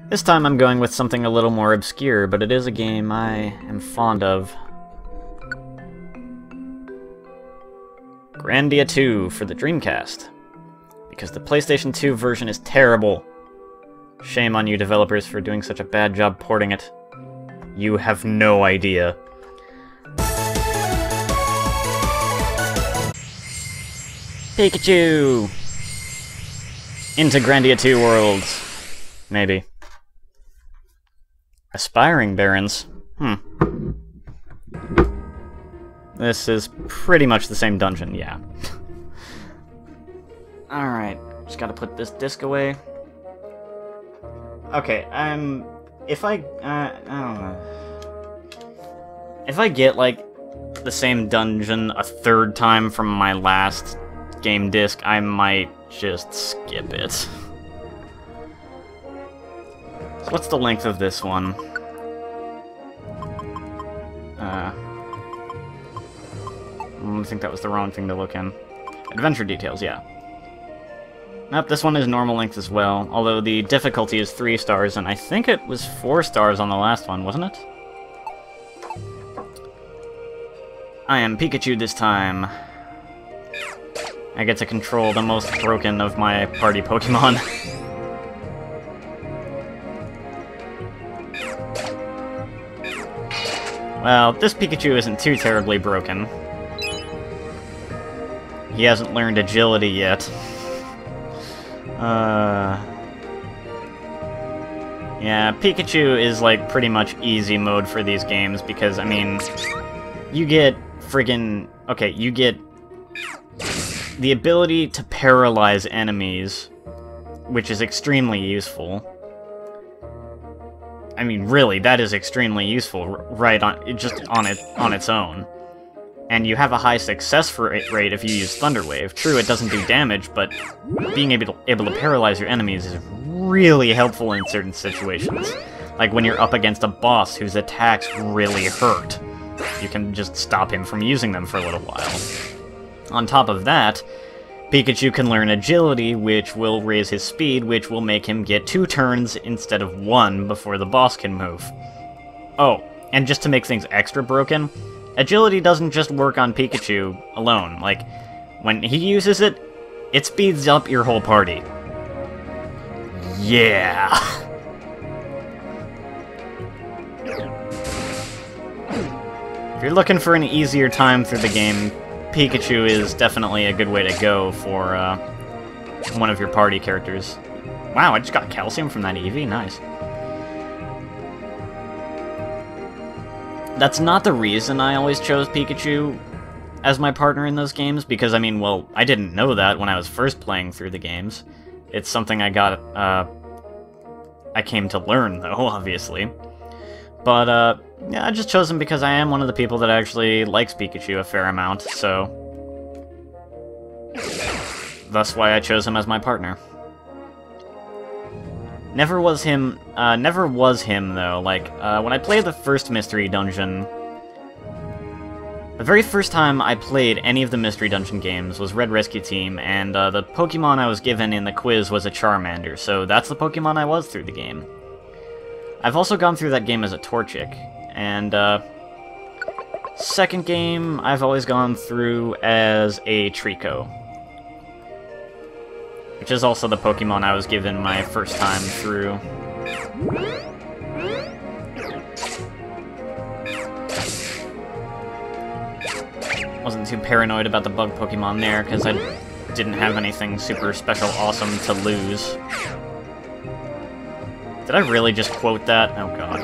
This time I'm going with something a little more obscure, but it is a game I am fond of. Grandia II for the Dreamcast. Because the PlayStation 2 version is terrible. Shame on you developers for doing such a bad job porting it. You have no idea. Pikachu! Into Grandia II worlds. Maybe. Aspiring Barons. This is pretty much the same dungeon, yeah. Alright, just gotta put this disc away. Okay, if I don't know. If I get, like, the same dungeon a third time from my last game disc, I might just skip it. So what's the length of this one? I think that was the wrong thing to look in. Adventure details, yeah. Nope, this one is normal length as well, although the difficulty is 3 stars, and I think it was 4 stars on the last one, wasn't it? I am Pikachu this time. I get to control the most broken of my party Pokemon. Well, this Pikachu isn't too terribly broken. He hasn't learned agility yet. Yeah, Pikachu is, like, pretty much easy mode for these games, because, I mean, you get friggin'... Okay, you get the ability to paralyze enemies, which is extremely useful. I mean, really, that is extremely useful, right on, just on its own. And you have a high success rate if you use Thunder Wave. True, it doesn't do damage, but being able to paralyze your enemies is really helpful in certain situations. Like when you're up against a boss whose attacks really hurt. You can just stop him from using them for a little while. On top of that, Pikachu can learn Agility, which will raise his speed, which will make him get 2 turns instead of 1 before the boss can move. Oh, and just to make things extra broken, Agility doesn't just work on Pikachu alone. Like, when he uses it, it speeds up your whole party. Yeah! If you're looking for an easier time through the game, Pikachu is definitely a good way to go for one of your party characters. Wow, I just got calcium from that EV, nice. That's not the reason I always chose Pikachu as my partner in those games, because, I mean, well, I didn't know that when I was first playing through the games. It's something I got, I came to learn, though, obviously. But, yeah, I just chose him because I am one of the people that actually likes Pikachu a fair amount, so... That's why I chose him as my partner. Never was him, though. Like, when I played the first Mystery Dungeon... The very first time I played any of the Mystery Dungeon games was Red Rescue Team, and the Pokemon I was given in the quiz was a Charmander, so that's the Pokemon I was through the game. I've also gone through that game as a Torchic, and, second game, I've always gone through as a Treecko. Which is also the Pokemon I was given my first time through. Wasn't too paranoid about the bug Pokemon there, because I didn't have anything super special awesome to lose. Did I really just quote that? Oh god.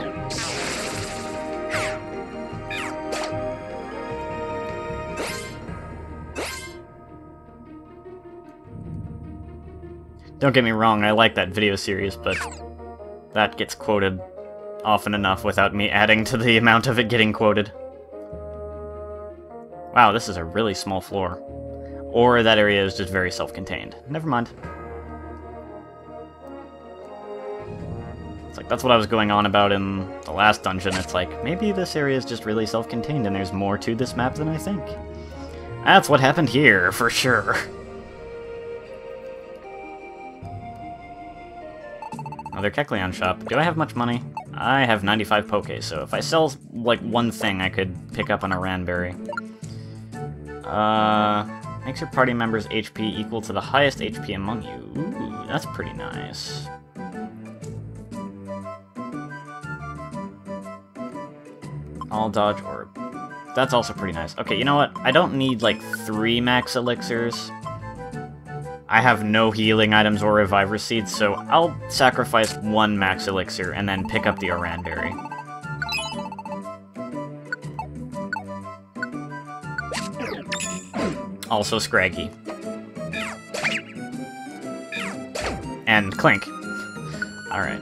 Don't get me wrong, I like that video series, but that gets quoted often enough without me adding to the amount of it getting quoted. Wow, this is a really small floor. Or that area is just very self-contained. Never mind. It's like, that's what I was going on about in the last dungeon. It's like, maybe this area is just really self-contained and there's more to this map than I think. That's what happened here, for sure. Another Kecleon shop. Do I have much money? I have 95 Poke, so if I sell, like, one thing, I could pick up an Oranberry. Makes your party members' HP equal to the highest HP among you. Ooh, that's pretty nice. All dodge orb. That's also pretty nice. Okay, you know what? I don't need, like, 3 max elixirs. I have no healing items or reviver seeds, so I'll sacrifice 1 max elixir and then pick up the Oranberry. Also Scraggy. And Clink. Alright.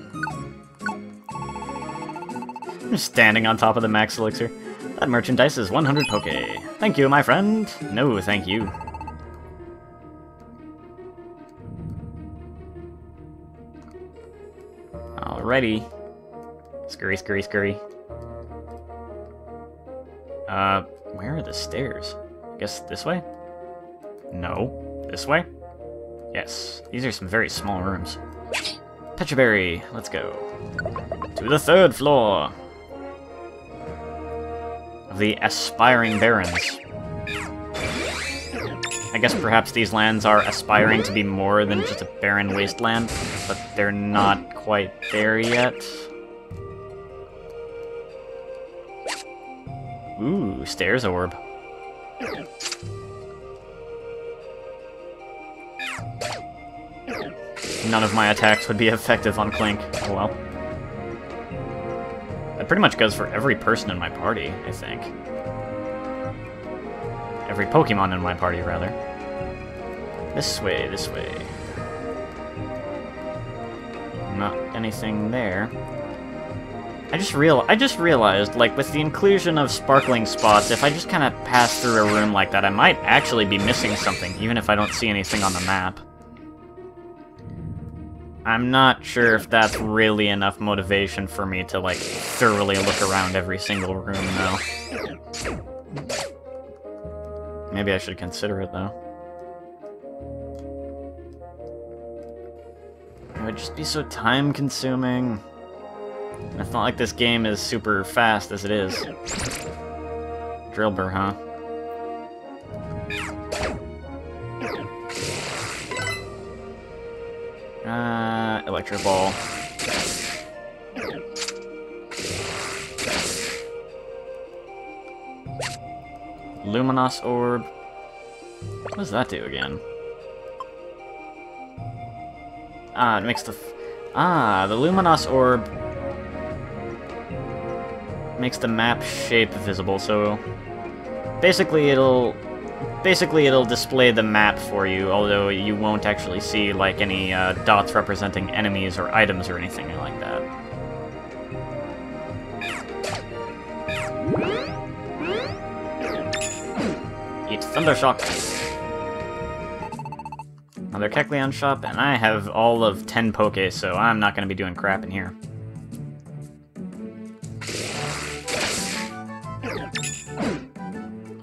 I'm standing on top of the max elixir. That merchandise is 100 Poke. Thank you, my friend. No, thank you. Alrighty. Scurry, scurry, scurry. Where are the stairs? I guess this way? No. This way? Yes. These are some very small rooms. Petraberry, let's go. To the 3rd floor of the Aspiring Barrens. I guess perhaps these lands are aspiring to be more than just a barren wasteland, but they're not quite there yet. Ooh, stairs orb. None of my attacks would be effective on Clink. Oh well. That pretty much goes for every person in my party, I think. Every Pokemon in my party, rather. This way, this way. Not anything there. I just realized, like, with the inclusion of sparkling spots, if I just kind of pass through a room like that, I might actually be missing something, even if I don't see anything on the map. I'm not sure if that's really enough motivation for me to, like, thoroughly look around every single room, though. Maybe I should consider it, though. It would just be so time-consuming. It's not like this game is super fast as it is. Drillbur, huh? Electro Ball. Luminous Orb. What does that do again? It makes the... the Luminous Orb makes the map shape visible, so basically it'll display the map for you, although you won't actually see like any dots representing enemies or items or anything like that. Eat Thundershock. Another Kecleon shop, and I have all of 10 Poke, so I'm not going to be doing crap in here.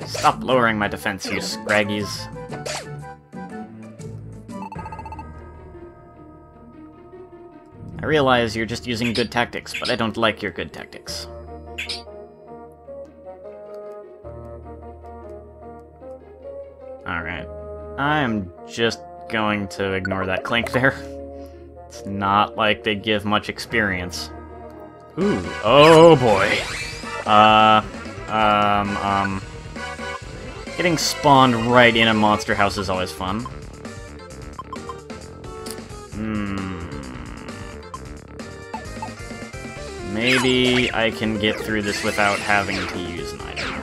Stop lowering my defense, you scraggies. I realize you're just using good tactics, but I don't like your good tactics. Alright. I'm just going to ignore that Clink there. It's not like they give much experience. Ooh, oh boy. Getting spawned right in a monster house is always fun. Maybe I can get through this without having to use an item.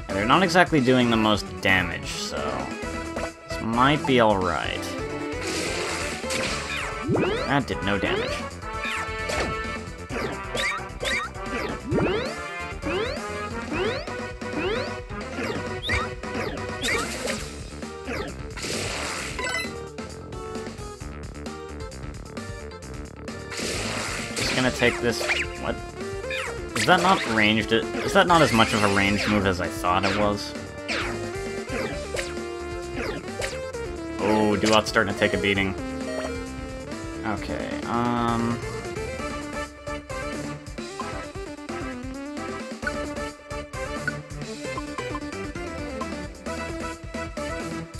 They're not exactly doing the most damage, so this might be alright. That did no damage. gonna take this... What? Is that not ranged? Is that not as much of a ranged move as I thought it was? Oh, Duat's starting to take a beating. Okay,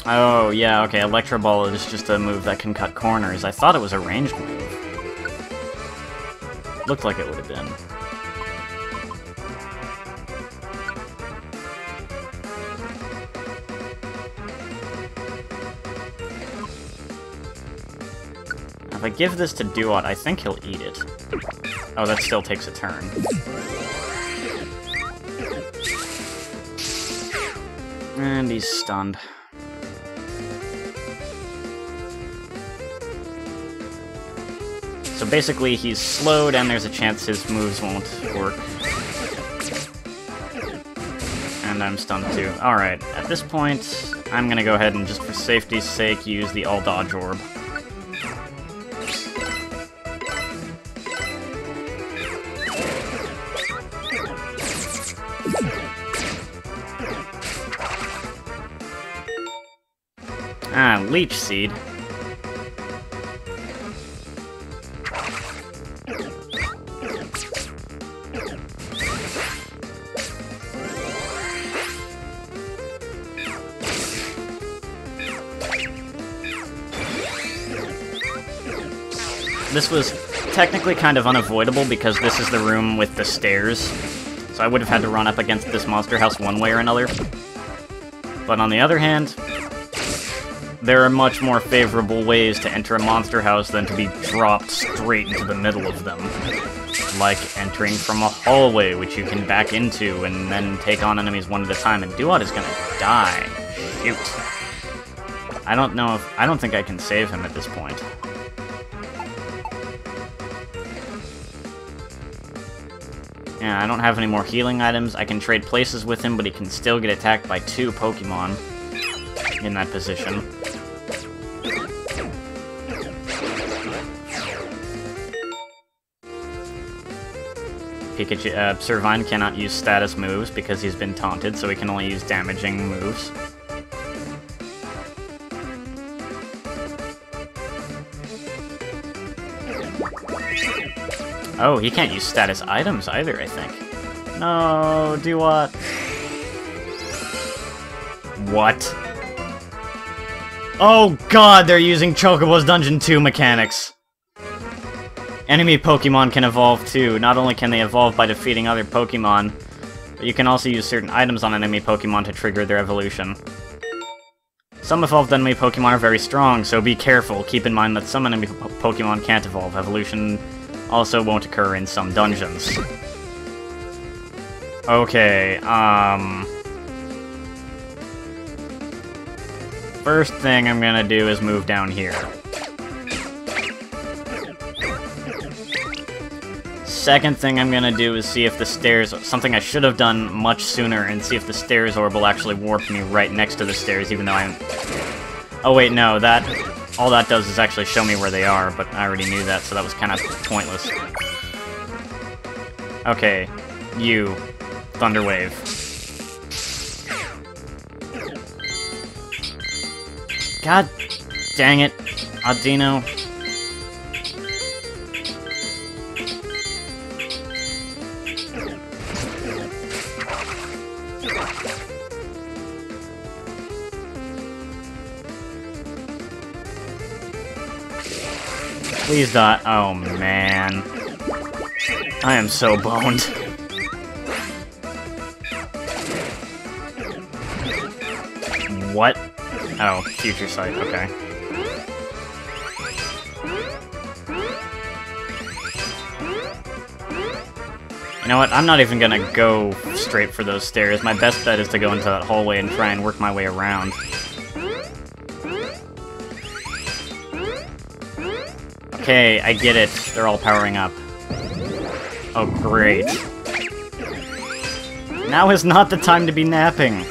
Oh, yeah, okay, Electro Ball is just a move that can cut corners. I thought it was a ranged move. Looked like it would have been. If I give this to Duat, I think he'll eat it. Oh, that still takes a turn. And he's stunned. So basically, he's slowed, and there's a chance his moves won't work. And I'm stunned too. Alright, at this point, I'm gonna go ahead and just for safety's sake use the all-dodge orb. Ah, Leech Seed. This was technically kind of unavoidable because this is the room with the stairs, so I would have had to run up against this monster house one way or another. But on the other hand, there are much more favorable ways to enter a monster house than to be dropped straight into the middle of them. Like entering from a hallway, which you can back into and then take on enemies one at a time, and Duat is gonna die. Shoot. I don't think I can save him at this point. Yeah, I don't have any more healing items. I can trade places with him, but he can still get attacked by 2 Pokemon in that position. Pikachu, Servine cannot use status moves because he's been taunted, so he can only use damaging moves. Oh, he can't use status items either, I think. No, Duat. What? Oh god, they're using Chocobo's Dungeon 2 mechanics! Enemy Pokemon can evolve too. Not only can they evolve by defeating other Pokemon, but you can also use certain items on enemy Pokemon to trigger their evolution. Some evolved enemy Pokemon are very strong, so be careful. Keep in mind that some enemy Pokemon can't evolve. Evolution also won't occur in some dungeons. Okay, first thing I'm gonna do is move down here. Second thing I'm gonna do is see if the stairs, something I should have done much sooner, and see if the stairs orb will actually warp me right next to the stairs, even though I'm... Oh wait, no, all that does is actually show me where they are, but I already knew that, so that was kind of pointless. Okay, you, Thunder Wave. God dang it, Audino. Please die. Oh man. I am so boned. What? Oh, future sight, okay. You know what, I'm not even gonna go straight for those stairs. My best bet is to go into that hallway and try and work my way around. Okay, I get it. They're all powering up. Oh, great. Now is not the time to be napping.